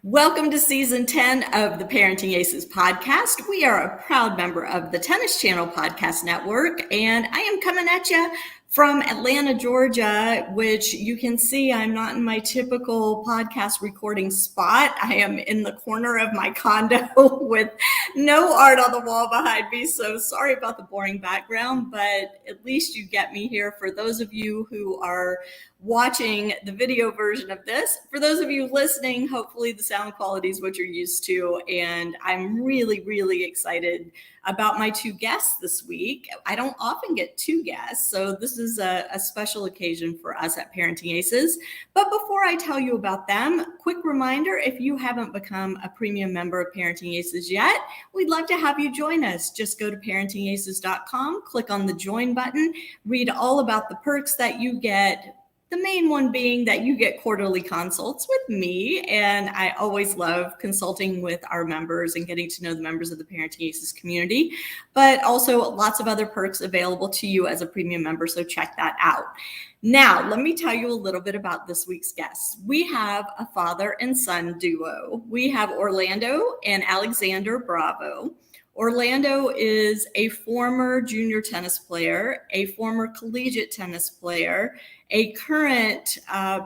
Welcome to season 10 of the Parenting Aces podcast. We are a proud member of the Tennis Channel Podcast Network, and I am coming at you from Atlanta, Georgia, which you can see I'm not in my typical podcast recording spot. I am in the corner of my condo with no art on the wall behind me, so sorry about the boring background, but at least you get me here. For those of you who are watching the video version of this, for those of you listening, hopefully the sound quality is what you're used to, and I'm really excited about my two guests this week. I don't often get two guests, so this is a special occasion for us at Parenting Aces. But before I tell you about them, quick reminder, if you haven't become a premium member of Parenting Aces yet, we'd love to have you join us. Just go to parentingaces.com, click on the join button, read all about the perks that you get. The main one being that you get quarterly consults with me, and I always love consulting with our members and getting to know the members of the Parenting Aces community, but also lots of other perks available to you as a premium member, so check that out. Now, let me tell you a little bit about this week's guests. We have a father and son duo. We have Orlando and Alexander Bravo. Orlando is a former junior tennis player, a former collegiate tennis player, a current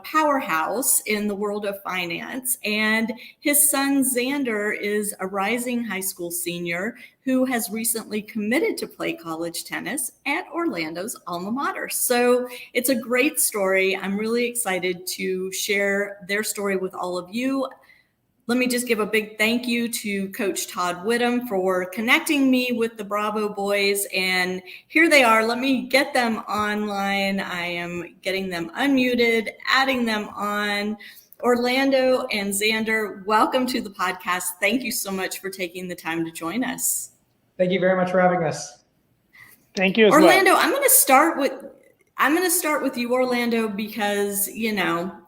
powerhouse in the world of finance, and his son Zander is a rising high school senior who has recently committed to play college tennis at Orlando's alma mater. So it's a great story. I'm really excited to share their story with all of you. Let me just give a big thank you to Coach Todd Whittam for connecting me with the Bravo boys. And here they are. Let me get them online. I am getting them unmuted, adding them on. Orlando and Zander, welcome to the podcast. Thank you so much for taking the time to join us. Thank you very much for having us. Thank you as Orlando, well. I'm going to start with you, Orlando, because,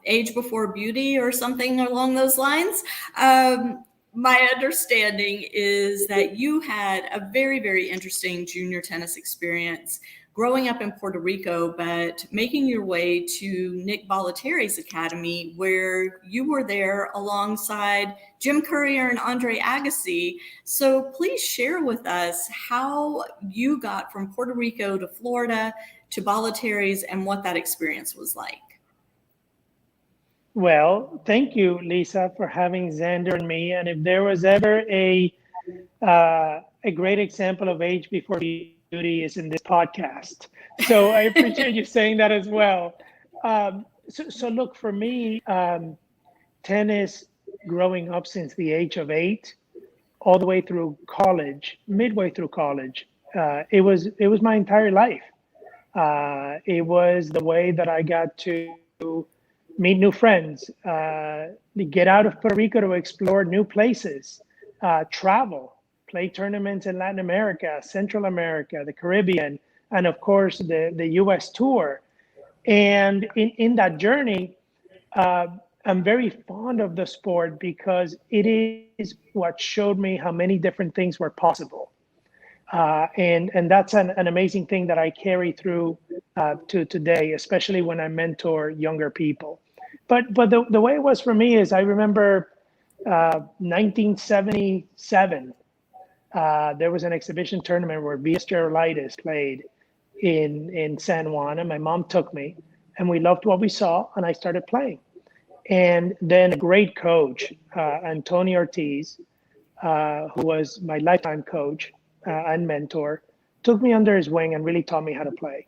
age before beauty or something along those lines. My understanding is that you had a very interesting junior tennis experience growing up in Puerto Rico, but making your way to Nick Bollettieri's Academy, where you were there alongside Jim Courier and Agassi. So please share with us how you got from Puerto Rico to Florida to Bollettieri's and what that experience was like. Well, thank you, Lisa, for having Xander and me. And if there was ever a great example of age before beauty, is in this podcast. So I appreciate you saying that as well. So look, for me, tennis growing up since the age of 8, all the way through college, midway through college, it was my entire life. It was the way that I got to meet new friends, get out of Puerto Rico to explore new places, travel, play tournaments in Latin America, Central America, the Caribbean, and of course the US tour. And in that journey, I'm very fond of the sport because it is what showed me how many different things were possible. And that's an amazing thing that I carry through to today, especially when I mentor younger people. But the way it was for me is I remember 1977, there was an exhibition tournament where V.S. Gerolaitis played in San Juan, and my mom took me, and we loved what we saw, and I started playing. And then a great coach, Antonio Ortiz, who was my lifetime coach, and mentor, took me under his wing and really taught me how to play.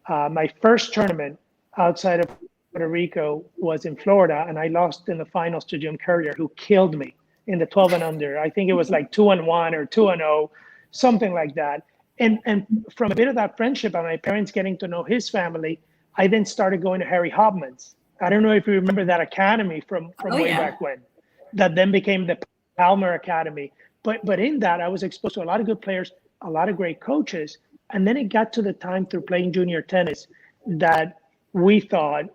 My first tournament outside of Puerto Rico was in Florida, and I lost in the finals to Jim Courier, who killed me in the 12 and under. I think it was like 2-1 or 2-0, something like that. And from a bit of that friendship and my parents getting to know his family, I then started going to Harry Hopman's. I don't know if you remember that academy from way back when, that then became the Palmer Academy. But in that, I was exposed to a lot of good players, a lot of great coaches. And then it got to the time through playing junior tennis that we thought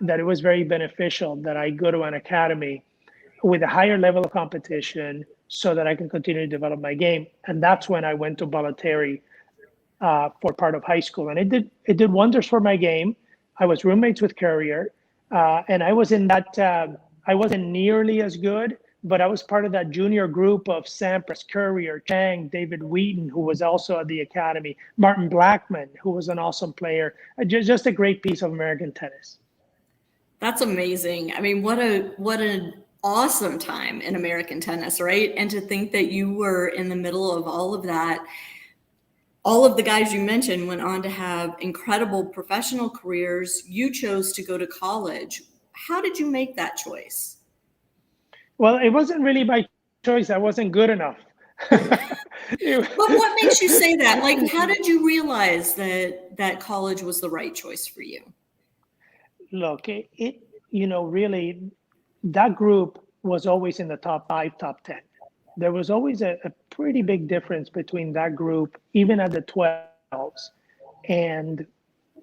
that it was very beneficial that I go to an academy with a higher level of competition so that I can continue to develop my game. And that's when I went to Bollettieri for part of high school. And it did wonders for my game. I was roommates with Courier, and I was in that, I wasn't nearly as good, but I was part of that junior group of Sampras, Courier, Chang, David Wheaton, who was also at the academy, Martin Blackman, who was an awesome player, just a great piece of American tennis. That's amazing. I mean, what an awesome time in American tennis, right? And to think that you were in the middle of all of that. All of the guys you mentioned went on to have incredible professional careers. You chose to go to college. How did you make that choice? Well, it wasn't really my choice. I wasn't good enough. But what makes you say that? Like, how did you realize that college was the right choice for you? Look, really, that group was always in the top 5, top 10. There was always a pretty big difference between that group, even at the 12s, and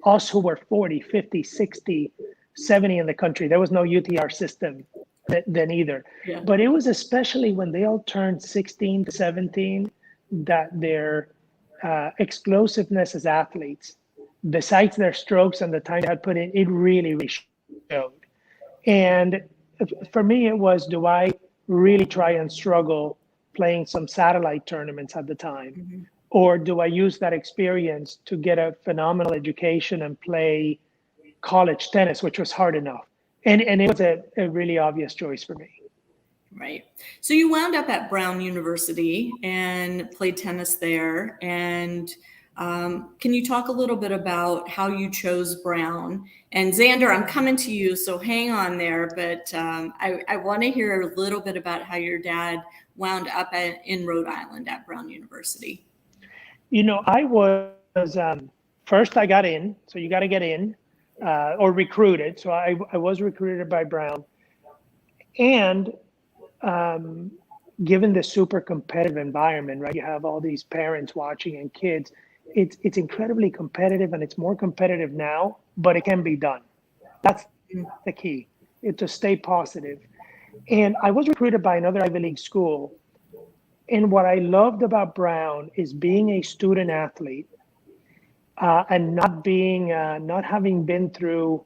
us who were 40, 50, 60, 70 in the country. There was no UTR system then either. Yeah. But it was especially when they all turned 16 to 17 that their explosiveness as athletes, besides their strokes and the time they had put in, it really showed. And for me, it was, do I really try and struggle playing some satellite tournaments at the time? Mm-hmm. Or do I use that experience to get a phenomenal education and play college tennis, which was hard enough? And it was a really obvious choice for me. Right. So you wound up at Brown University and played tennis there. And can you talk a little bit about how you chose Brown? And Xander, I'm coming to you, so hang on there. But I want to hear a little bit about how your dad wound up in Rhode Island at Brown University. I was, first I got in, so you got to get in, or recruited. So I was recruited by Brown. And given the super competitive environment, right? You have all these parents watching and kids. It's incredibly competitive, and it's more competitive now, but it can be done. That's the key, to stay positive. And I was recruited by another Ivy League school. And what I loved about Brown is being a student athlete and not having been through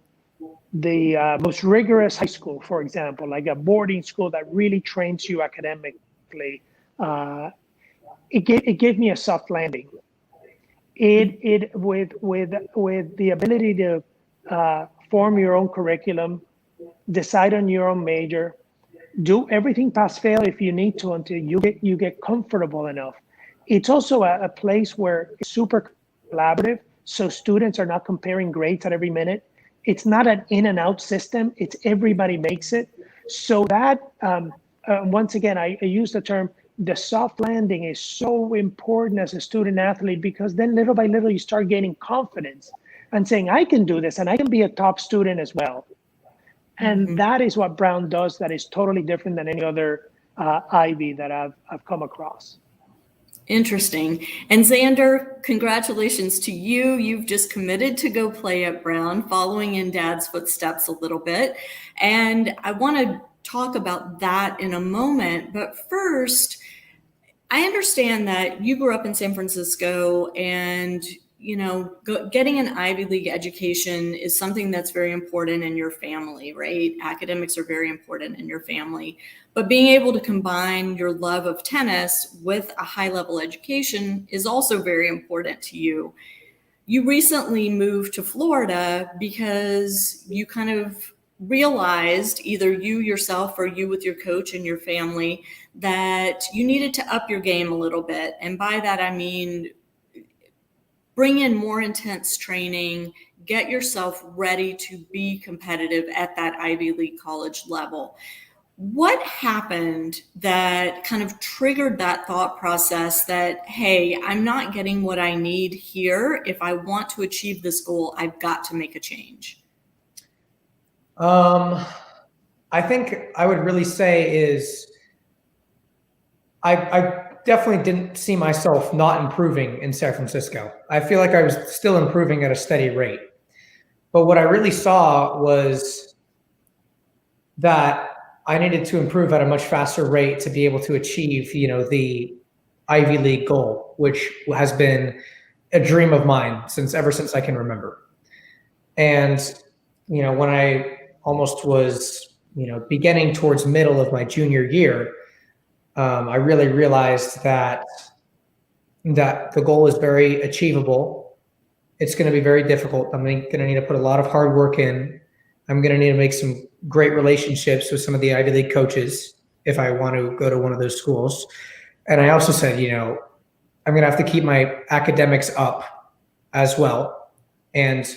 the most rigorous high school, for example, like a boarding school that really trains you academically. It gave me a soft landing. It with the ability to form your own curriculum, decide on your own major, do everything pass fail if you need to until you get comfortable enough. It's also a place where it's super collaborative, so students are not comparing grades at every minute. It's not an in and out system. It's everybody makes it. So that once again, I use the term, the soft landing is so important as a student athlete, because then little by little you start gaining confidence and saying, I can do this and I can be a top student as well. And that is what Brown does that is totally different than any other Ivy that I've come across. Interesting. And Xander, congratulations to you. You've just committed to go play at Brown, following in Dad's footsteps a little bit. And I want to talk about that in a moment. But first, I understand that you grew up in San Francisco, and getting an Ivy League education is something that's very important in your family, right? Academics are very important in your family. But being able to combine your love of tennis with a high-level education is also very important to you. You recently moved to Florida because you kind of realized, either you yourself or you with your coach and your family, that you needed to up your game a little bit. And by that, I mean bring in more intense training, get yourself ready to be competitive at that Ivy League college level. What happened that kind of triggered that thought process that, hey, I'm not getting what I need here. If I want to achieve this goal, I've got to make a change? I think I would really say is I definitely didn't see myself not improving in San Francisco. I feel like I was still improving at a steady rate. But what I really saw was that I needed to improve at a much faster rate to be able to achieve, the Ivy League goal, which has been a dream of mine ever since I can remember. And, when I almost was beginning towards middle of my junior year, I really realized that the goal is very achievable. It's going to be very difficult. I'm going to need to put a lot of hard work in. I'm going to need to make some great relationships with some of the Ivy League coaches if I want to go to one of those schools. And I also said, I'm going to have to keep my academics up as well. And,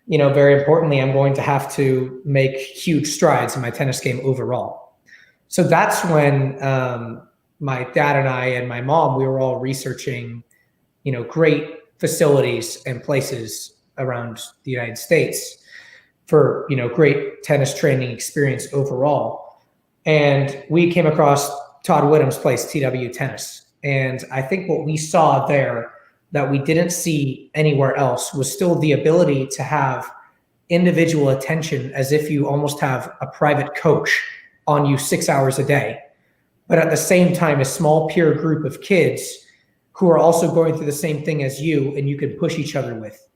very importantly, I'm going to have to make huge strides in my tennis game overall. So that's when my dad and I and my mom, we were all researching, great facilities and places around the United States for, great tennis training experience overall. And we came across Todd Whittam's place, TW Tennis. And I think what we saw there that we didn't see anywhere else was still the ability to have individual attention, as if you almost have a private coach on you 6 hours a day. But at the same time, a small peer group of kids who are also going through the same thing as you, and you can push each other with.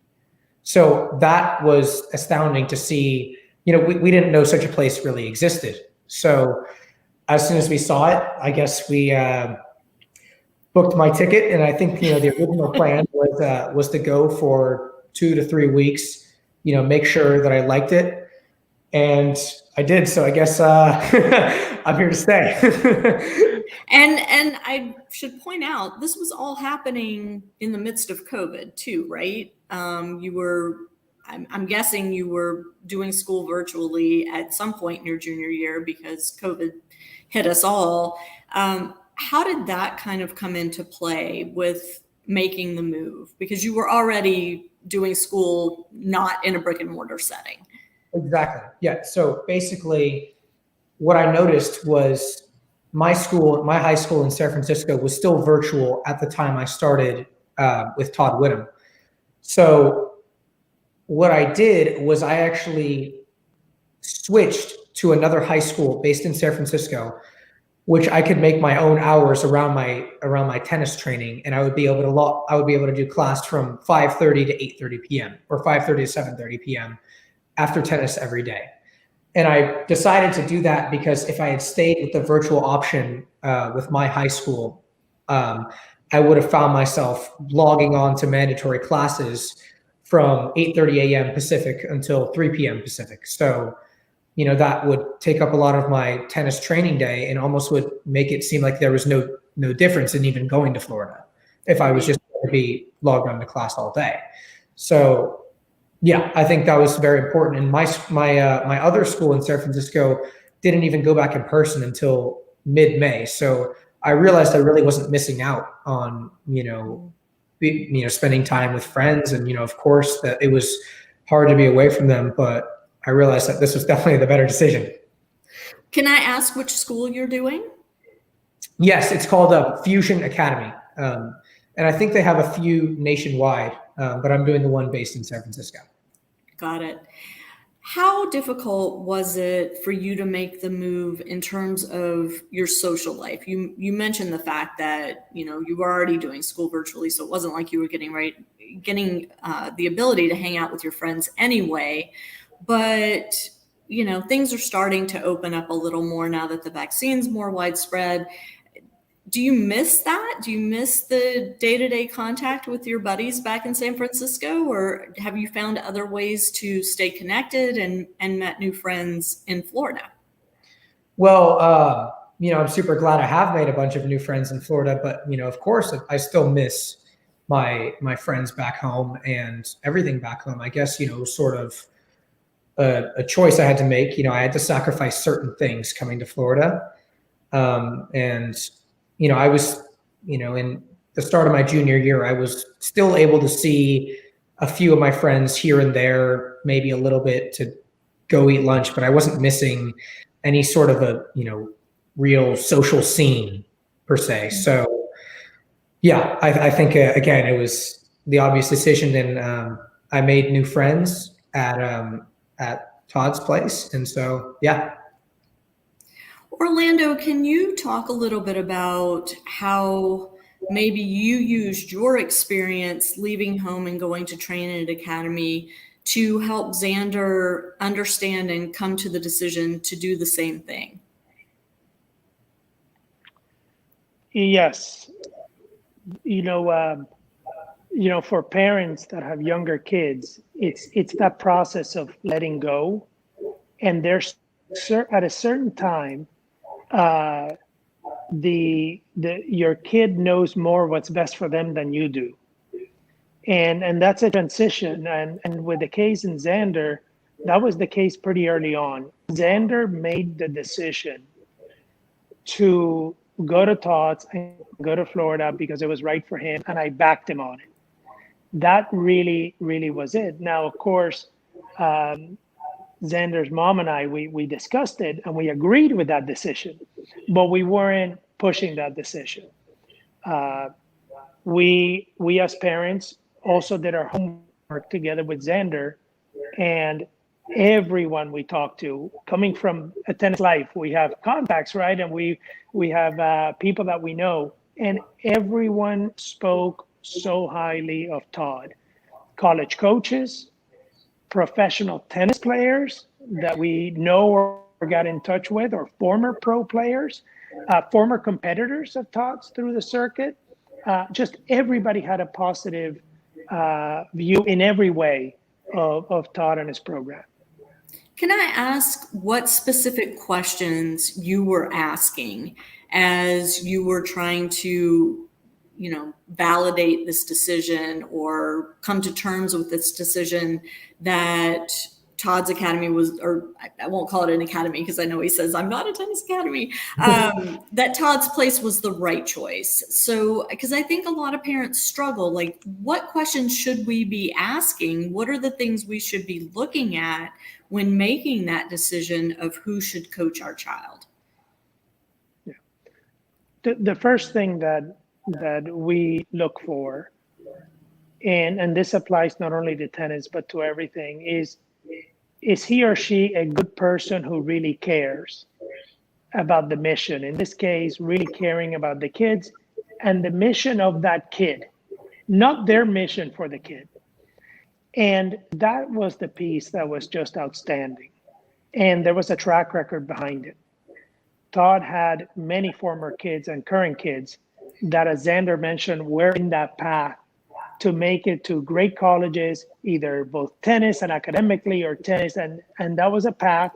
So that was astounding to see. We didn't know such a place really existed. So as soon as we saw it, I guess we booked my ticket. And I think, the original plan was to go for 2 to 3 weeks, make sure that I liked it. And I did. So I guess I'm here to stay. And I should point out, this was all happening in the midst of COVID too, right? I'm guessing you were doing school virtually at some point in your junior year because COVID hit us all. How did that kind of come into play with making the move? Because you were already doing school not in a brick and mortar setting. Exactly. Yeah. So basically what I noticed was my high school in San Francisco was still virtual at the time I started with Todd Whittam. So what I did was I actually switched to another high school based in San Francisco, which I could make my own hours around my tennis training, and I would be able to do class from 5:30 to 8:30 p.m. or 5:30 to 7:30 p.m. after tennis every day. And I decided to do that because if I had stayed with the virtual option with my high school, I would have found myself logging on to mandatory classes from 8:30 a.m. Pacific until 3 p.m. Pacific. So, that would take up a lot of my tennis training day and almost would make it seem like there was no difference in even going to Florida if I was just going to be logged on to class all day. So, yeah, I think that was very important. And my other school in San Francisco didn't even go back in person until mid-May. So I realized I really wasn't missing out on, spending time with friends. And, of course, that it was hard to be away from them, but I realized that this was definitely the better decision. Can I ask which school you're doing? Yes, it's called Fusion Academy. And I think they have a few nationwide, but I'm doing the one based in San Francisco. Got it. How difficult was it for you to make the move in terms of your social life? You mentioned the fact that, you were already doing school virtually, so it wasn't like you were getting the ability to hang out with your friends anyway. But, things are starting to open up a little more now that the vaccine's more widespread. Do you miss that? Do you miss the day-to-day contact with your buddies back in San Francisco, or have you found other ways to stay connected and met new friends in Florida? Well, I'm super glad I have made a bunch of new friends in Florida, but, of course, I still miss my friends back home and everything back home. I guess, sort of a choice I had to make. I had to sacrifice certain things coming to Florida. And I was, in the start of my junior year, I was still able to see a few of my friends here and there, maybe a little bit to go eat lunch, but I wasn't missing any sort of a, real social scene per se. So yeah, I think, again, it was the obvious decision, and I made new friends at Todd's place. And so, yeah. Orlando, can you talk a little bit about how maybe you used your experience leaving home and going to train at an academy to help Xander understand and come to the decision to do the same thing? Yes. For parents that have younger kids, it's that process of letting go. And there's at a certain time, your kid knows more what's best for them than you do. And that's a transition. And with the case in Zander, that was the case pretty early on. Zander made the decision to go to Todd's and go to Florida because it was right for him, and I backed him on it. That really, really was it. Now, of course, Xander's mom and I, we discussed it and we agreed with that decision, but we weren't pushing that decision. We as parents also did our homework together with Xander, and everyone we talked to, coming from a tennis life, we have contacts, right? And we have people that we know, and everyone spoke so highly of Todd. College coaches, professional tennis players that we know or got in touch with, or former pro players, former competitors of Todd's through the circuit. Just everybody had a positive view in every way of Todd and his program. Can I ask what specific questions you were asking as you were trying to, validate this decision or come to terms with this decision that Todd's academy was, or I won't call it an academy because I know he says I'm not a tennis academy, that Todd's place was the right choice. So, because I think a lot of parents struggle, like, what questions should we be asking? What are the things we should be looking at when making that decision of who should coach our child? Yeah. The first thing that we look for, and this applies not only to tennis but to everything, is he or she a good person who really cares about the mission? In this case, really caring about the kids and the mission of that kid, not their mission for the kid. And that was the piece that was just outstanding. And there was a track record behind it. Todd had many former kids and current kids that, as Zander mentioned, were in that path to make it to great colleges, either both tennis and academically, or tennis. And that was a path.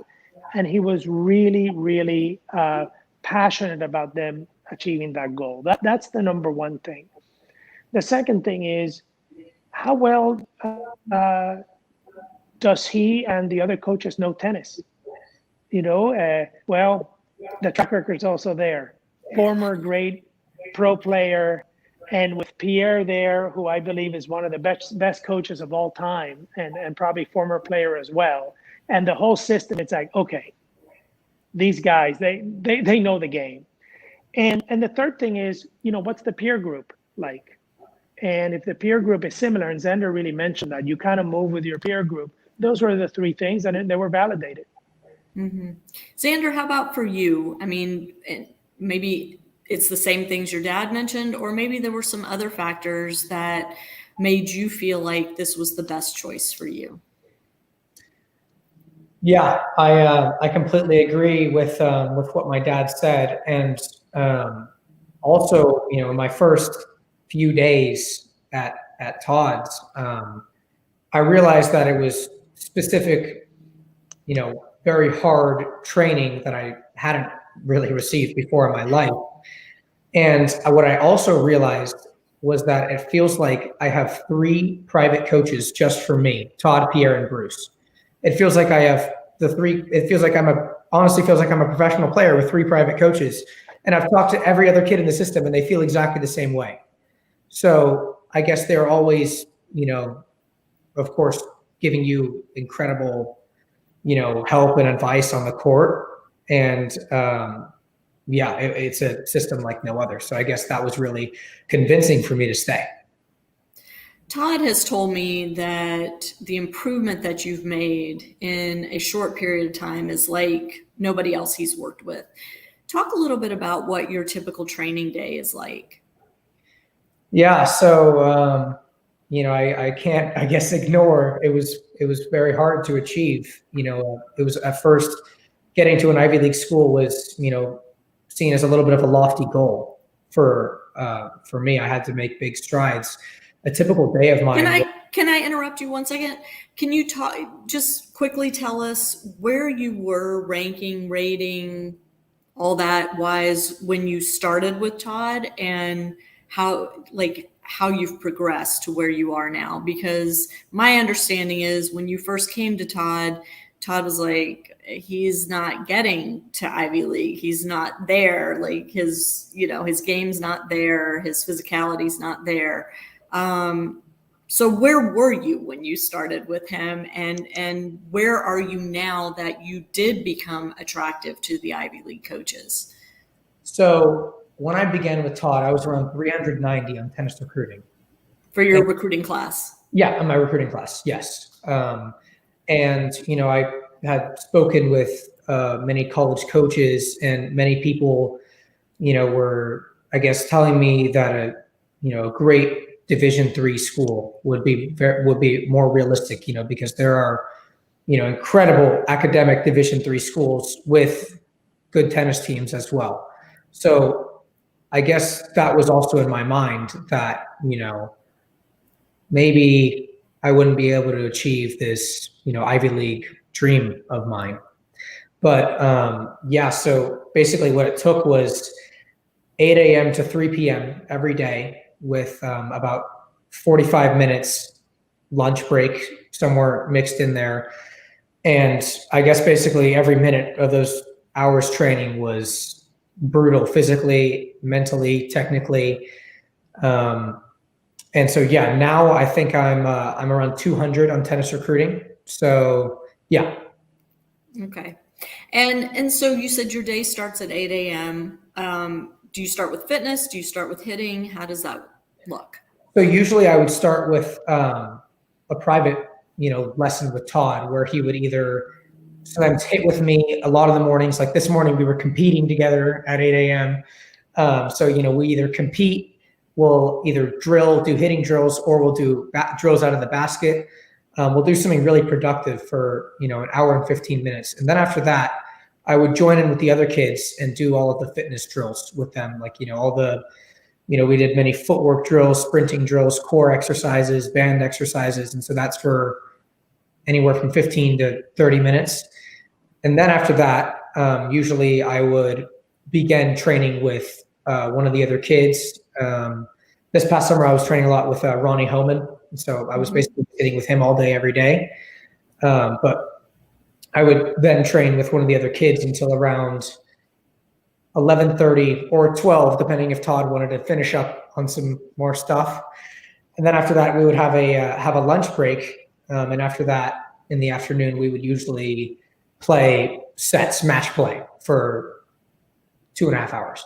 And he was really, really passionate about them achieving that goal. That's the number one thing. The second thing is, how well does he and the other coaches know tennis? Well, the track record is also there. Former great pro player, and with Pierre there, who I believe is one of the best coaches of all time, and probably former player as well. And the whole system, it's like, okay, these guys, they know the game. And the third thing is, what's the peer group like? And if the peer group is similar, and Zander really mentioned that, you kind of move with your peer group. Those were the three things, and they were validated. Mm-hmm. Zander, how about for you? I mean, maybe it's the same things your dad mentioned, or maybe there were some other factors that made you feel like this was the best choice for you. Yeah, I completely agree with what my dad said, and also, in my first few days at Todd's, I realized that it was specific, very hard training that I hadn't really received before in my life. And what I also realized was that it feels like I have 3 private coaches just for me: Todd, Pierre, and Bruce. It feels like I have the 3. It feels like honestly feels like I'm a professional player with 3 private coaches. And I've talked to every other kid in the system, and they feel exactly the same way. So I guess they're always, of course, giving you incredible, help and advice on the court. And it's a system like no other. So I guess that was really convincing for me to stay. Todd has told me that the improvement that you've made in a short period of time is like nobody else he's worked with. Talk a little bit about what your typical training day is like. Yeah, so I can't, I guess, ignore it was very hard to achieve. It was at first getting to an Ivy League school was, seen as a little bit of a lofty goal for me. I had to make big strides. A typical day of mine. Can I interrupt you 1 second? Can you just quickly tell us where you were ranking, rating, all that wise when you started with Todd, and how you've progressed to where you are now? Because my understanding is when you first came to Todd was like, he's not getting to Ivy League. He's not there. Like his game's not there. His physicality's not there. So where were you when you started with him, and where are you now that you did become attractive to the Ivy League coaches? So when I began with Todd, I was around 390 on tennis recruiting. For your recruiting class? Yeah, in my recruiting class, yes. And, I had spoken with many college coaches, and many people, were, I guess, telling me that a great Division III school would be more realistic, because there are, incredible academic Division III schools with good tennis teams as well. So I guess that was also in my mind that, maybe I wouldn't be able to achieve this, Ivy League dream of mine. But so basically what it took was 8 a.m. to 3 p.m. every day, with about 45 minutes lunch break somewhere mixed in there. And I guess basically every minute of those hours training was brutal, physically, mentally, technically. And so, now I think I'm around 200 on tennis recruiting. So, yeah. Okay. And so you said your day starts at 8 a.m. Do you start with fitness? Do you start with hitting? How does that look? So usually I would start with a private, lesson with Todd, where he would either sometimes hit with me a lot of the mornings. Like this morning, we were competing together at 8 a.m. So, we either compete, we'll either do hitting drills, or we'll do drills out of the basket. We'll do something really productive for, an hour and 15 minutes. And then after that, I would join in with the other kids and do all of the fitness drills with them. Like, all the, we did many footwork drills, sprinting drills, core exercises, band exercises. And so that's for anywhere from 15 to 30 minutes. And then after that, usually I would begin training with one of the other kids. This past summer, I was training a lot with Ronnie Homan. So I was basically sitting with him all day, every day. But I would then train with one of the other kids until around 11:30 or 12, depending if Todd wanted to finish up on some more stuff. And then after that, we would have a lunch break. And after that, in the afternoon, we would usually play sets, match play for 2.5 hours.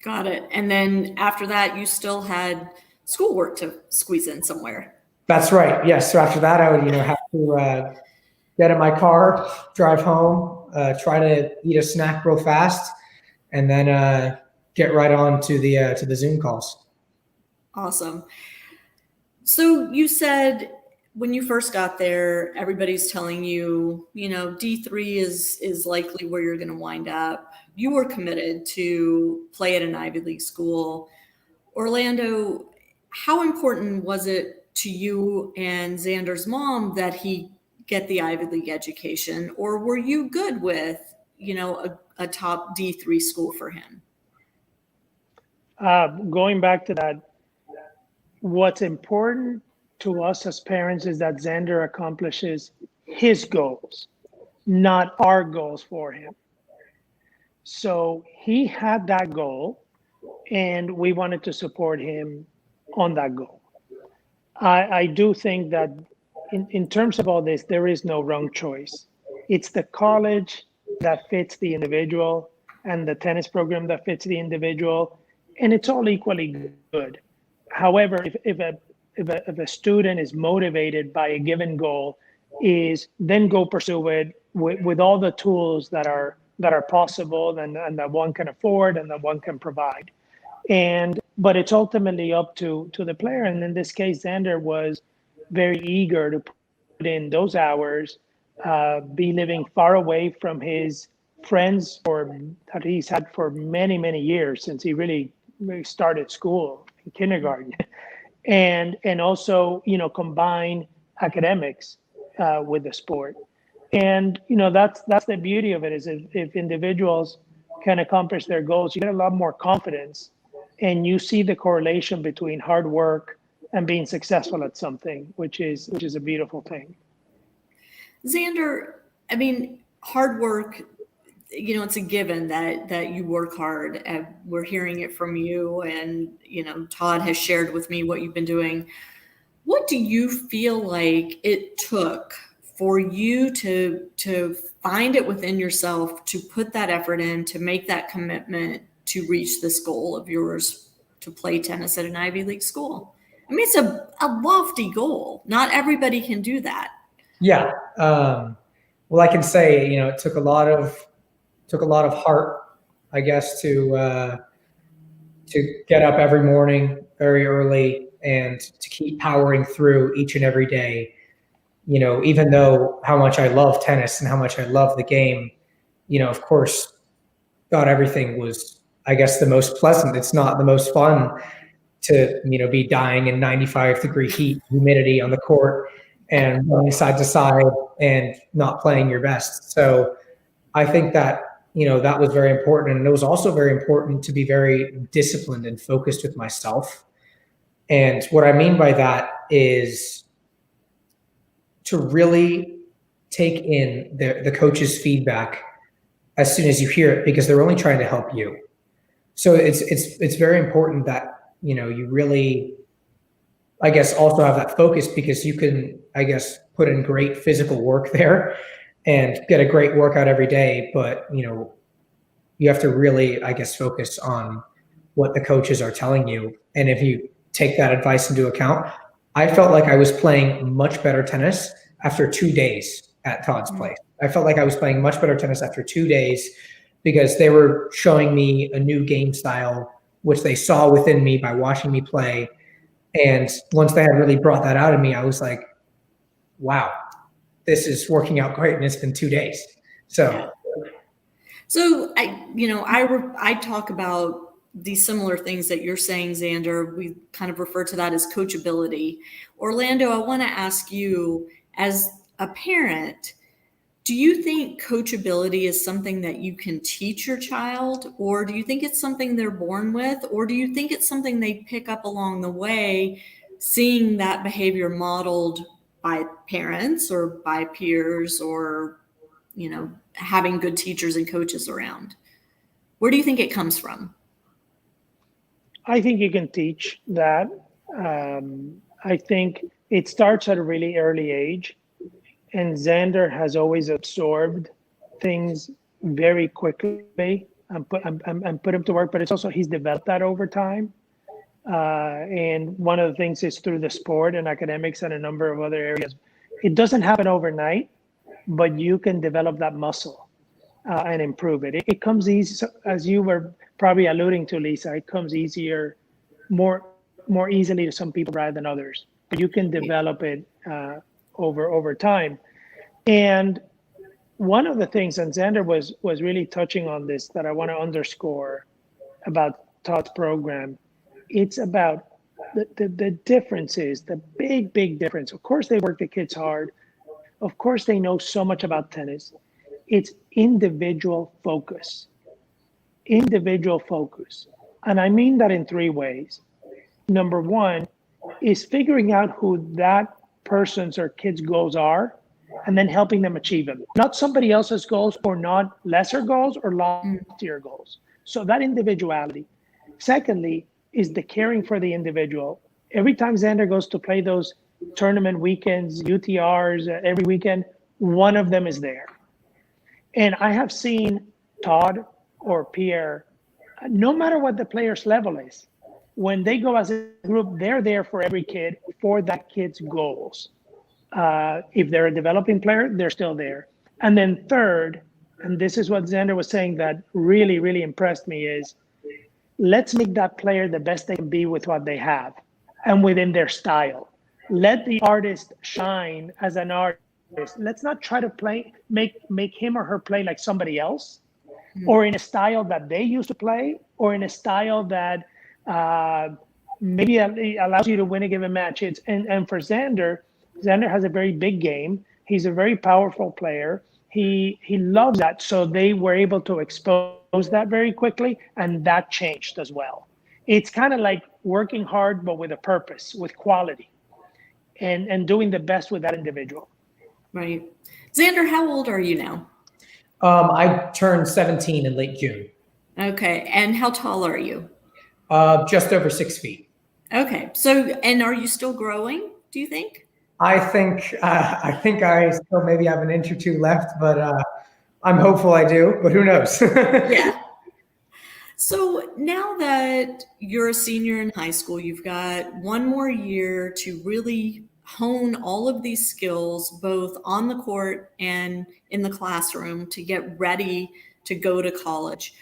Got it. And then after that, you still had schoolwork to squeeze in somewhere. That's right. Yes. So after that, I would, have to get in my car, drive home, try to eat a snack real fast, and then get right on to the Zoom calls. Awesome. So you said when you first got there, everybody's telling you, D3 is likely where you're going to wind up. You were committed to play at an Ivy League school. Orlando, how important was it to you and Zander's mom that he get the Ivy League education, or were you good with, a top D3 school for him? Going back to that, what's important to us as parents is that Xander accomplishes his goals, not our goals for him. So he had that goal, and we wanted to support him on that goal. I do think that in terms of all this, there is no wrong choice. It's the college that fits the individual and the tennis program that fits the individual, and it's all equally good. However, if a student is motivated by a given goal, then go pursue it with all the tools that are possible and that one can afford and that one can provide. But it's ultimately up to the player. And in this case, Zander was very eager to put in those hours, be living far away from his friends that he's had for many, many years since he really started school in kindergarten, and also, combine academics with the sport. And, that's the beauty of it, is if individuals can accomplish their goals, you get a lot more confidence, and you see the correlation between hard work and being successful at something, which is a beautiful thing. Xander, I mean, hard work, it's a given that you work hard. We're hearing it from you, and, Todd has shared with me what you've been doing. What do you feel like it took for you to find it within yourself, to put that effort in, to make that commitment to reach this goal of yours to play tennis at an Ivy League school? I mean, it's a lofty goal. Not everybody can do that. Yeah. Well, I can say, it took a lot of heart, I guess, to get up every morning very early and to keep powering through each and every day. Even though how much I love tennis and how much I love the game, of course, not everything was, I guess, the most pleasant. It's not the most fun to, be dying in 95-degree heat, humidity on the court and running side to side and not playing your best. So I think that, that was very important. And it was also very important to be very disciplined and focused with myself. And what I mean by that is to really take in the coach's feedback as soon as you hear it, because they're only trying to help you. So it's very important that, you really, I guess, also have that focus, because you can, I guess, put in great physical work there and get a great workout every day. But, you have to really, I guess, focus on what the coaches are telling you. And if you take that advice into account, I felt like I was playing much better tennis after 2 days at Todd's place. I felt like I was playing much better tennis after 2 days, because they were showing me a new game style, which they saw within me by watching me play. And once they had really brought that out of me, I was like, wow, this is working out great. And it's been 2 days. So I talk about these similar things that you're saying, Xander. We kind of refer to that as coachability. Orlando, I want to ask you, as a parent, do you think coachability is something that you can teach your child, or do you think it's something they're born with, or do you think it's something they pick up along the way, seeing that behavior modeled by parents or by peers, or, having good teachers and coaches around? Where do you think it comes from? I think you can teach that. I think it starts at a really early age, and Xander has always absorbed things very quickly and put him to work. But it's also, he's developed that over time. And one of the things is through the sport and academics and a number of other areas. It doesn't happen overnight, but you can develop that muscle and improve it. It comes easy, so as you were probably alluding to, Lisa. It comes easier, more easily to some people rather than others. But you can develop it over time. And one of the things, and Zander was really touching on this, that I want to underscore about Todd's program, it's about the differences, the big difference. Of course, they work the kids hard. Of course, they know so much about tennis. It's individual focus. Individual focus. And I mean that in 3 ways. Number one is figuring out who that person's or kid's goals are, and then helping them achieve them. Not somebody else's goals, or not lesser goals or loftier goals. So that individuality. Secondly, is the caring for the individual. Every time Xander goes to play those tournament weekends, UTRs, every weekend, one of them is there. And I have seen Todd or Pierre, no matter what the player's level is, when they go as a group, they're there for every kid, for that kid's goals. If they're a developing player, they're still there. And then third, and this is what Xander was saying that really, really impressed me, is let's make that player the best they can be with what they have and within their style. let the artist shine as an artist. Let's not try to make him or her play like somebody else, or in a style that they used to play, or in a style that maybe allows you to win a given match. And for Xander has a very big game. He's a very powerful player. He loves that. So they were able to expose that very quickly, and that changed as well. It's kind of like working hard, but with a purpose, with quality, and doing the best with that individual. Right. Xander, how old are you now? I turned 17 in late June. Okay. And how tall are you? Just over 6 feet. Okay. So, and are you still growing, do you think? I think I still maybe have an inch or two left, but I'm hopeful I do, but who knows? Yeah. So now that you're a senior in high school, you've got one more year to really hone all of these skills, both on the court and in the classroom, to get ready to go to college.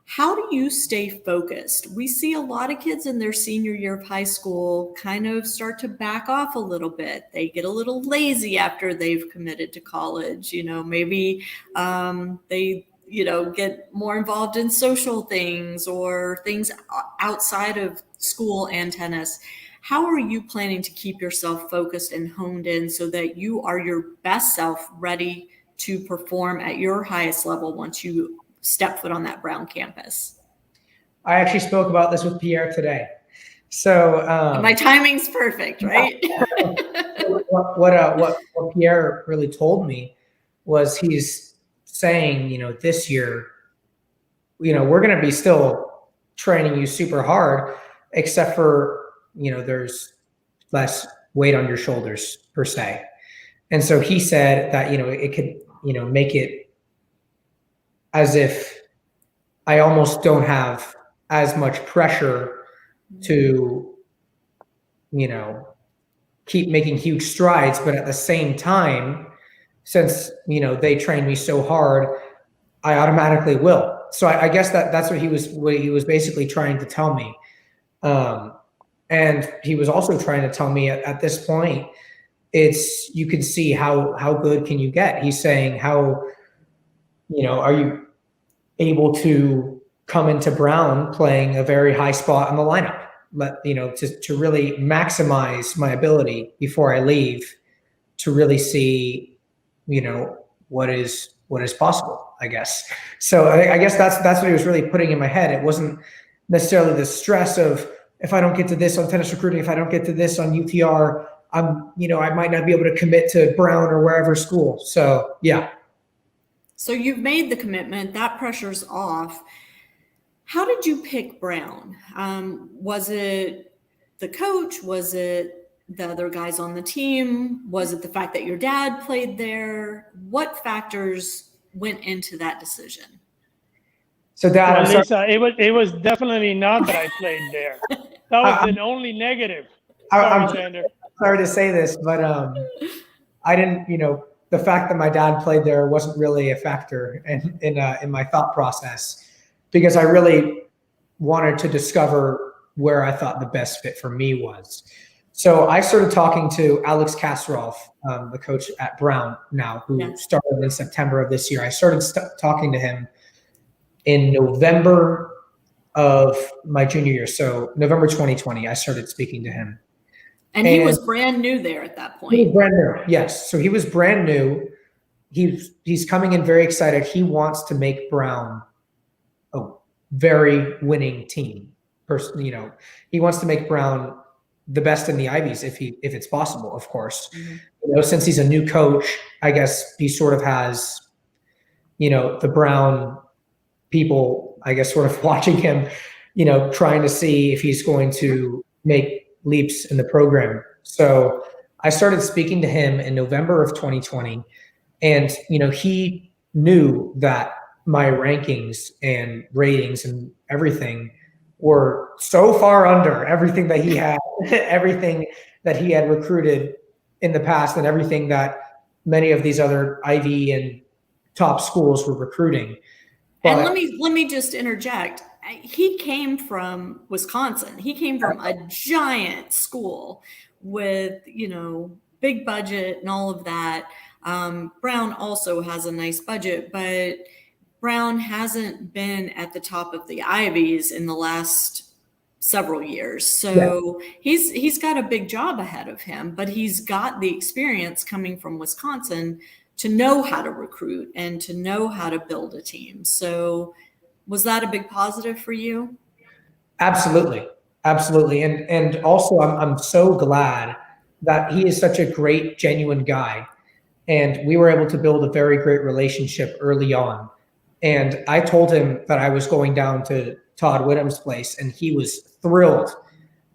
How do you stay focused? We see a lot of kids in their senior year of high school kind of start to back off a little bit. They get a little lazy after they've committed to college. Maybe they get more involved in social things or things outside of school and tennis. How are you planning to keep yourself focused and honed in so that you are your best self, ready to perform at your highest level once you step foot on that Brown campus? I actually spoke about this with Pierre today. So my timing's perfect, right? What Pierre really told me was he's saying, this year, we're going to be still training you super hard, except for, there's less weight on your shoulders per se. And so he said that, it could, make it as if I almost don't have as much pressure to, keep making huge strides. But at the same time, since, they train me so hard, I automatically will. So I guess that's what he was basically trying to tell me. And he was also trying to tell me at this point, you can see how good can you get. He's saying are you able to come into Brown playing a very high spot in the lineup, to really maximize my ability before I leave, to really see, what is possible, I guess. So I guess that's what he was really putting in my head. It wasn't necessarily the stress of, if I don't get to this on tennis recruiting, if I don't get to this on UTR, I might not be able to commit to Brown or wherever school. So, yeah. So you've made the commitment, that pressure's off. How did you pick Brown? Was it the coach? Was it the other guys on the team? Was it the fact that your dad played there? What factors went into that decision? So Dad, Lisa, it was definitely not that I played there. That was the only negative. I'm Zander. sorry to say this, but I didn't, the fact that my dad played there wasn't really a factor in my thought process, because I really wanted to discover where I thought the best fit for me was. So I started talking to Alex Kasparov, the coach at Brown now, who started in September of this year. I started talking to him in November of my junior year. So November 2020, I started speaking to him. And he was brand new there at that point. He was brand new, yes. So he was brand new. He's coming in very excited. He wants to make Brown a very winning team. He wants to make Brown the best in the Ivies if it's possible, of course. Mm-hmm. Since he's a new coach, I guess he sort of has, the Brown people, I guess, sort of watching him, trying to see if he's going to make leaps in the program. So I started speaking to him in November of 2020. And, he knew that my rankings and ratings and everything were so far under everything that he had, everything that he had recruited in the past, and everything that many of these other Ivy and top schools were recruiting. And let me just interject. He came from Wisconsin. He came from a giant school with, big budget and all of that. Brown also has a nice budget, but Brown hasn't been at the top of the Ivies in the last several years. So he's got a big job ahead of him, but he's got the experience coming from Wisconsin to know how to recruit and to know how to build a team. So was that a big positive for you? Absolutely. Absolutely. And also I'm so glad that he is such a great, genuine guy. And we were able to build a very great relationship early on. And I told him that I was going down to Todd Whittam's place, and he was thrilled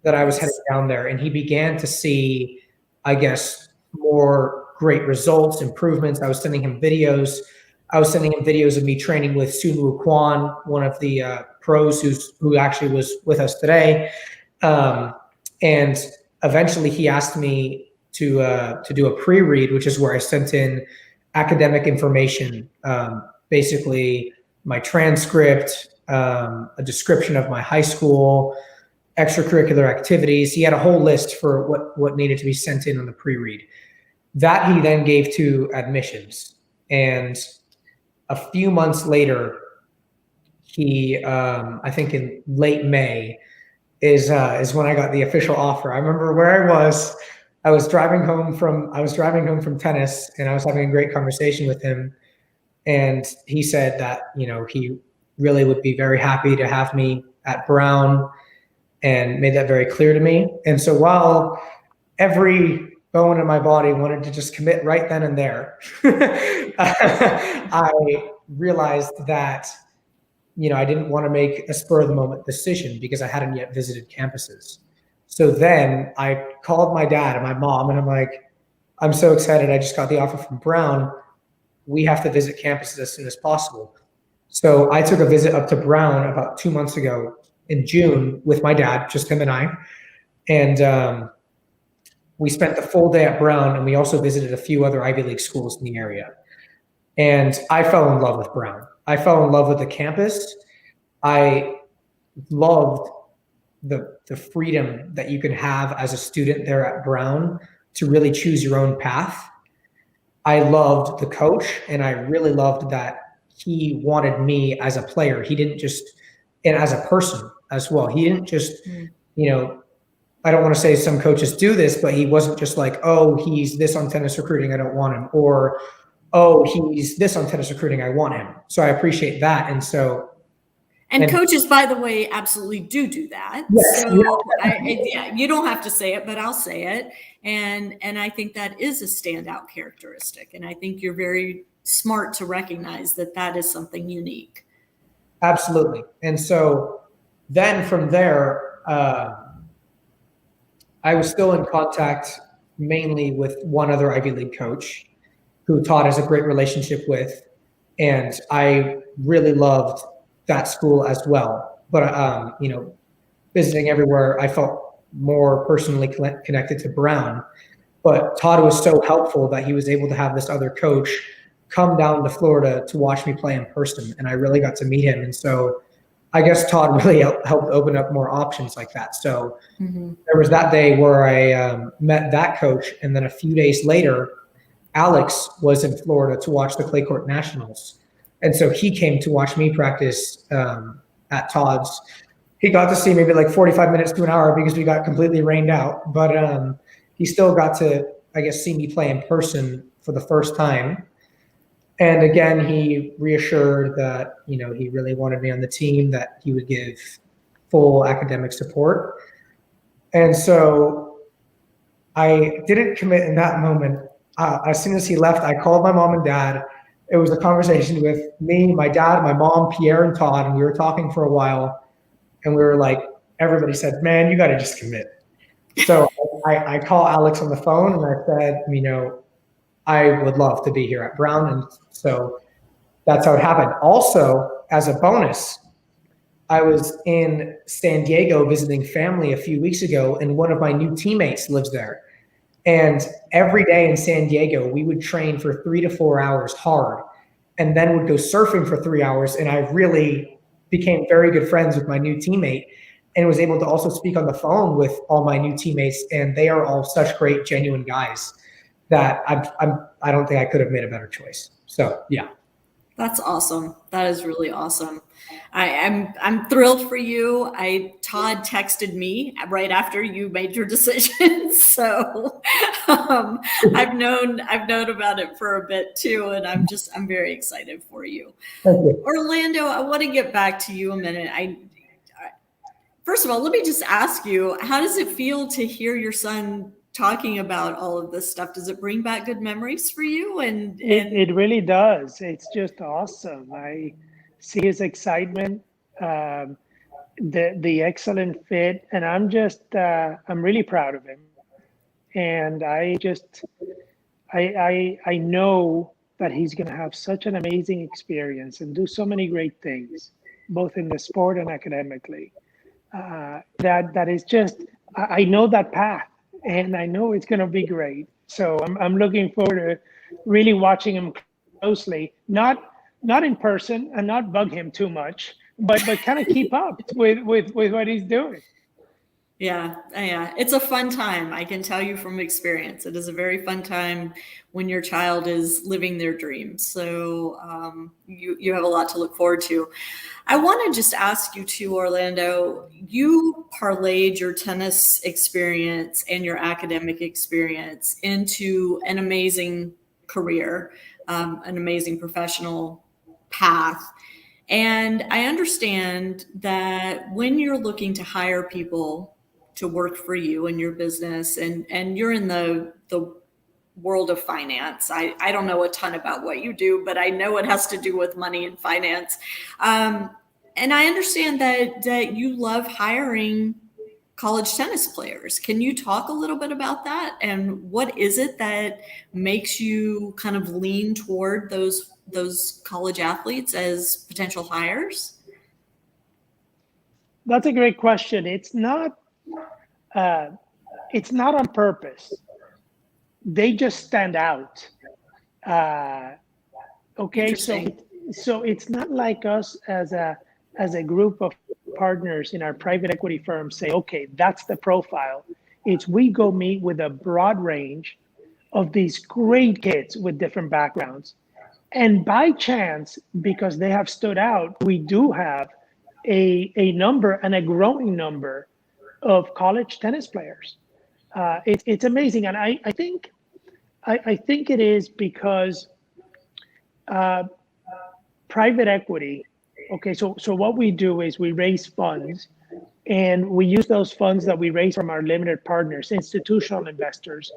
that I was heading down there. And he began to see, I guess, more great results, improvements. I was sending him videos. I was sending him videos of me training with Sunwoo Kwan, one of the pros who actually was with us today. And eventually he asked me to do a pre-read, which is where I sent in academic information, basically my transcript, a description of my high school, extracurricular activities. He had a whole list for what needed to be sent in on the pre-read. That he then gave to admissions. And a few months later, he, I think in late May, is when I got the official offer. I remember where I was. I was driving home from tennis, and I was having a great conversation with him. And he said that, he really would be very happy to have me at Brown, and made that very clear to me. And so while every bone in my body wanted to just commit right then and there, I realized that, I didn't want to make a spur of the moment decision because I hadn't yet visited campuses. So then I called my dad and my mom, and I'm like, I'm so excited. I just got the offer from Brown. We have to visit campuses as soon as possible. So I took a visit up to Brown about 2 months ago in June with my dad, just him and I. And we spent the full day at Brown, and we also visited a few other Ivy League schools in the area. And I fell in love with Brown. I fell in love with the campus. I loved the freedom that you can have as a student there at Brown to really choose your own path. I loved the coach, and I really loved that he wanted me as a player. He didn't just, and as a person as well. He didn't just, I don't want to say some coaches do this, but he wasn't just like, oh, he's this on tennis recruiting, I don't want him. Or, oh, he's this on tennis recruiting, I want him. So I appreciate that. And coaches, by the way, absolutely do that. Yes, so you don't have to say it, but I'll say it. And I think that is a standout characteristic. And I think you're very smart to recognize that is something unique. Absolutely. And so then from there, I was still in contact mainly with one other Ivy League coach who Todd has a great relationship with. And I really loved that school as well. But, visiting everywhere, I felt more personally connected to Brown. But Todd was so helpful that he was able to have this other coach come down to Florida to watch me play in person. And I really got to meet him. And so I guess Todd really helped open up more options like that. So there was that day where I met that coach. And then a few days later, Alex was in Florida to watch the Clay Court Nationals. And so he came to watch me practice at Todd's. He got to see maybe like 45 minutes to an hour because we got completely rained out. But he still got to, I guess, see me play in person for the first time. And again, he reassured that, he really wanted me on the team, that he would give full academic support. And so I didn't commit in that moment. As soon as he left, I called my mom and dad. It was a conversation with me, my dad, my mom, Pierre, and Todd, and we were talking for a while. And we were like, everybody said, man, you got to just commit. So I call Alex on the phone, and I said, I would love to be here at Brown. And so that's how it happened. Also, as a bonus, I was in San Diego visiting family a few weeks ago, and one of my new teammates lives there. And every day in San Diego, we would train for 3 to 4 hours hard, and then would go surfing for 3 hours. And I really became very good friends with my new teammate. and was able to also speak on the phone with all my new teammates. And they are all such great, genuine guys that I don't think I could have made a better choice. So, yeah. That's awesome. That is really awesome. I'm thrilled for you. Todd texted me right after you made your decision, so I've known about it for a bit too, and I'm very excited for you. Thank you. Orlando, I want to get back to you a minute. First of all, let me just ask you, how does it feel to hear your son talking about all of this stuff? Does it bring back good memories for you? And it really does. It's just awesome. I see his excitement, the excellent fit, and I'm really proud of him. And I know that he's going to have such an amazing experience and do so many great things, both in the sport and academically. That is just, I know that path. And I know it's going to be great. So I'm looking forward to really watching him closely, not in person and not bug him too much, but kind of keep up with what he's doing. Yeah. It's a fun time. I can tell you from experience. It is a very fun time when your child is living their dreams. So you have a lot to look forward to. I want to just ask you too, Orlando, you parlayed your tennis experience and your academic experience into an amazing career, an amazing professional path. And I understand that when you're looking to hire people to work for you in your business, and you're in the world of finance. I don't know a ton about what you do, but I know it has to do with money and finance. And I understand that you love hiring college tennis players. Can you talk a little bit about that? And what is it that makes you kind of lean toward those college athletes as potential hires? That's a great question. It's not on purpose. They just stand out. Okay, so it's not like us as a group of partners in our private equity firm say, okay, that's the profile. It's we go meet with a broad range of these great kids with different backgrounds. And by chance, because they have stood out, we do have a number and a growing number of college tennis players. It's amazing. And I think it is because private equity. Okay, so what we do is we raise funds, and we use those funds that we raise from our limited partners, institutional investors,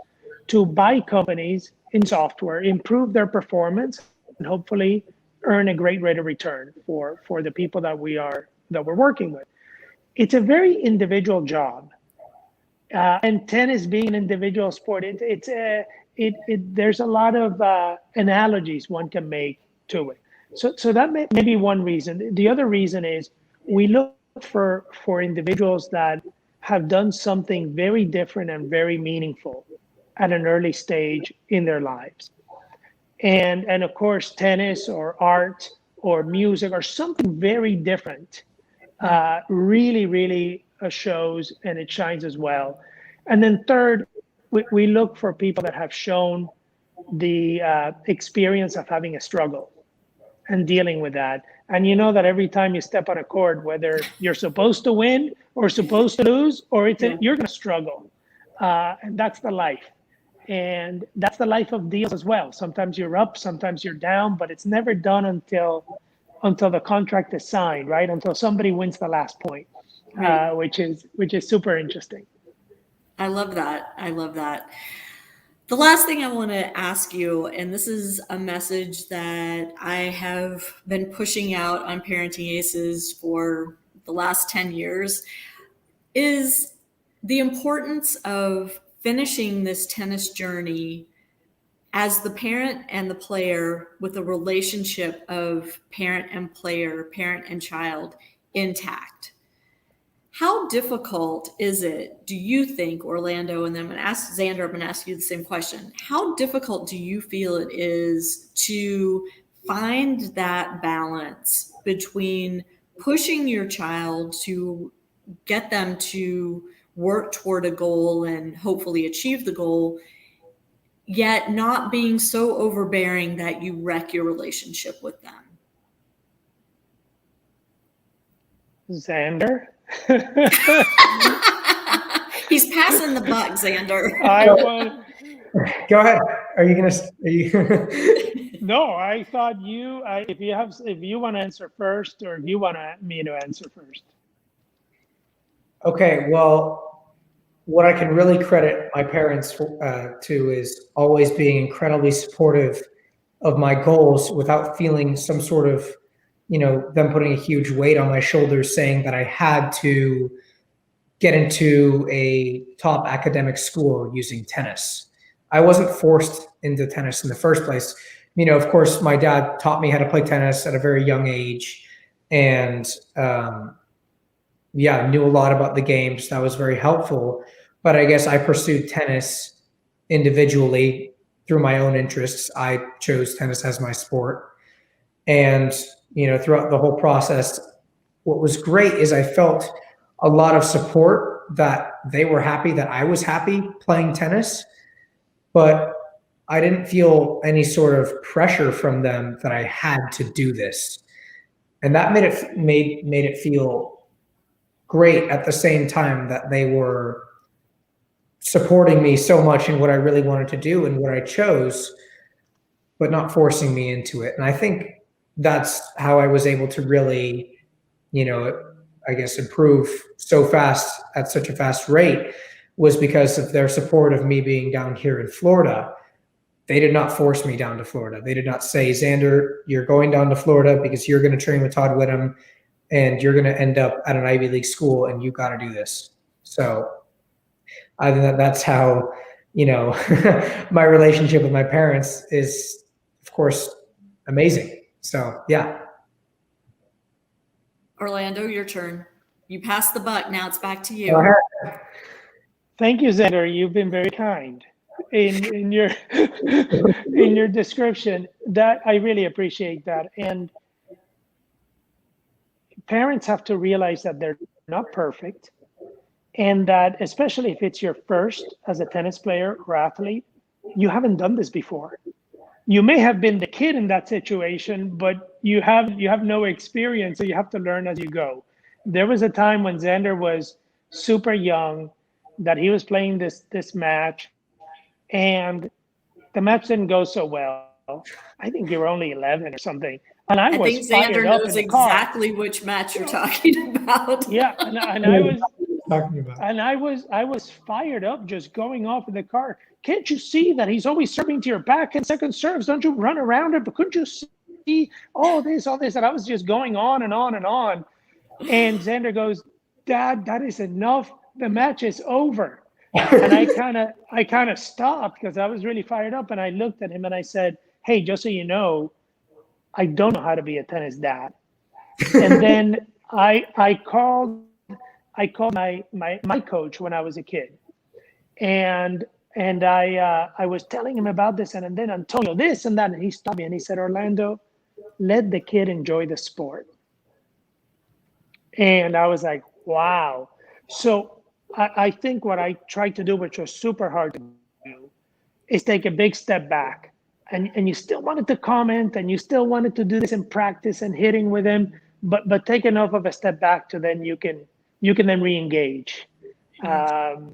to buy companies in software, improve their performance, and hopefully earn a great rate of return for the people that we're working with. It's a very individual job, and tennis being an individual sport, there's a lot of analogies one can make to it. So that may be one reason. The other reason is we look for individuals that have done something very different and very meaningful at an early stage in their lives. And of course, tennis or art or music or something very different really shows, and it shines as well. And then third, we look for people that have shown the experience of having a struggle and dealing with that. And you know that every time you step on a court, whether you're supposed to win or supposed to lose, or you're going to struggle. And that's the life. And that's the life of deals as well. Sometimes you're up, sometimes you're down, but it's never done until the contract is signed, right? Until somebody wins the last point, right. which is super interesting. I love that. The last thing I want to ask you, and this is a message that I have been pushing out on Parenting Aces for the last 10 years, is the importance of finishing this tennis journey as the parent and the player with a relationship of parent and player, parent and child intact. How difficult is it, do you think, Orlando, and then I'm going to ask Xander, I'm going to ask you the same question. How difficult do you feel it is to find that balance between pushing your child to get them to work toward a goal and hopefully achieve the goal, yet not being so overbearing that you wreck your relationship with them? Xander? He's passing the buck, Xander. Go ahead. Are you No, I thought if you want to answer first, or if you want me to answer first. Okay, well, what I can really credit my parents to is always being incredibly supportive of my goals without feeling some sort of, them putting a huge weight on my shoulders saying that I had to get into a top academic school using tennis. I wasn't forced into tennis in the first place. Of course, my dad taught me how to play tennis at a very young age, and knew a lot about the games. That was very helpful. But I guess I pursued tennis individually through my own interests. I chose tennis as my sport. And, throughout the whole process, what was great is I felt a lot of support, that they were happy that I was happy playing tennis, but I didn't feel any sort of pressure from them that I had to do this. And that made it feel great at the same time that they were supporting me so much in what I really wanted to do and what I chose, but not forcing me into it. And I think that's how I was able to really, I guess, improve so fast at such a fast rate, was because of their support of me being down here in Florida. They did not force me down to Florida. They did not say, Xander, you're going down to Florida because you're going to train with Todd Whittam and you're going to end up at an Ivy League school and you got to do this. So I think that's how, my relationship with my parents is, of course, amazing. So, yeah. Orlando, your turn. You passed the buck. Now it's back to you. Go ahead. Thank you, Zander. You've been very kind in your in your description. That I really appreciate that. And parents have to realize that they're not perfect, and that especially if it's your first as a tennis player or athlete, you haven't done this before. You may have been the kid in that situation, but you have no experience, so you have to learn as you go. There was a time when Xander was super young that he was playing this match, and the match didn't go so well. I think you were only 11 or something. And I was think Xander knows exactly which match you're talking about. Yeah, and I was fired up just going off in the car. Can't you see that he's always serving to your back and second serves? Don't you run around it? But couldn't you see all this? And I was just going on and on and on. And Xander goes, Dad, that is enough. The match is over. And I kind of stopped because I was really fired up. And I looked at him and I said, hey, just so you know, I don't know how to be a tennis dad. And then I called my coach when I was a kid, and I was telling him about this, and then Antonio this and that, and he stopped me and he said, Orlando, let the kid enjoy the sport. And I was like, wow. So I think what I tried to do, which was super hard to do, is take a big step back. And you still wanted to comment, and you still wanted to do this in practice and hitting with him, but take enough of a step back to then you can then re-engage. And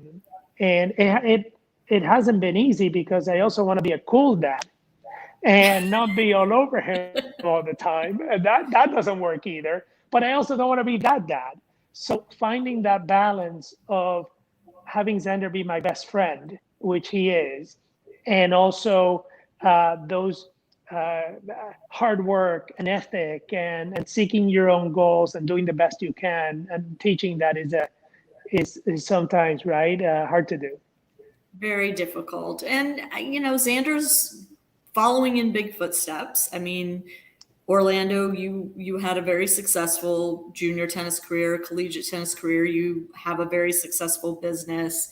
it hasn't been easy because I also want to be a cool dad and not be all over him all the time. And that doesn't work either. But I also don't want to be that dad. So finding that balance of having Xander be my best friend, which he is, and also those hard work and ethic and seeking your own goals and doing the best you can and teaching that is sometimes hard to do. Very difficult. And Xander's following in big footsteps. I mean, Orlando, you had a very successful junior tennis career, collegiate tennis career. You have a very successful business.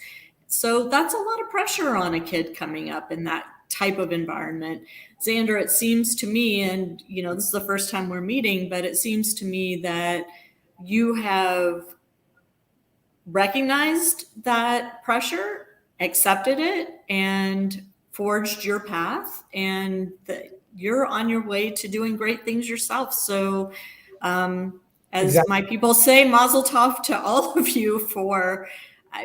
So that's a lot of pressure on a kid coming up in that type of environment. Xander, it seems to me, and this is the first time we're meeting, but it seems to me that you have recognized that pressure, accepted it, and forged your path, and you're on your way to doing great things yourself. So as my people say, mazel tov to all of you for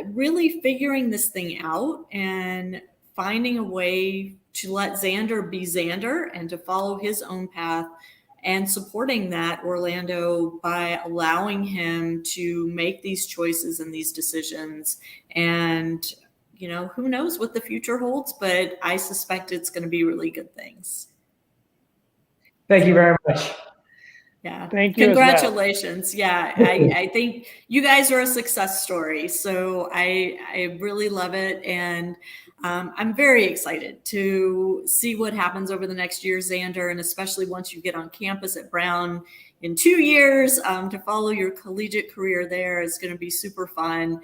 really figuring this thing out and finding a way to let Xander be Xander and to follow his own path, and supporting that, Orlando, by allowing him to make these choices and these decisions. And, you know, who knows what the future holds, but I suspect it's going to be really good things. Thank you very much. Yeah. Thank you. Congratulations. Well. Yeah. I think you guys are a success story. So I really love it. And I'm very excited to see what happens over the next year, Xander, and especially once you get on campus at Brown in 2 years, to follow your collegiate career there is going to be super fun.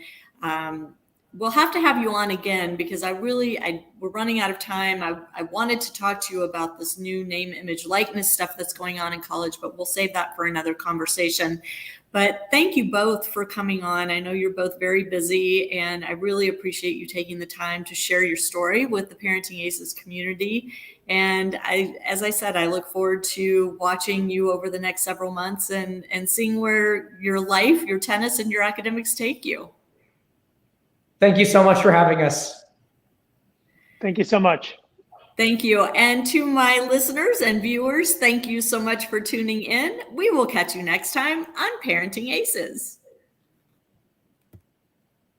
We'll have to have you on again because we're running out of time. I wanted to talk to you about this new name, image, likeness stuff that's going on in college, but we'll save that for another conversation. But thank you both for coming on. I know you're both very busy, and I really appreciate you taking the time to share your story with the Parenting Aces community. And as I said, I look forward to watching you over the next several months and seeing where your life, your tennis, and your academics take you. Thank you so much for having us. Thank you so much. Thank you. And to my listeners and viewers, thank you so much for tuning in. We will catch you next time on Parenting Aces.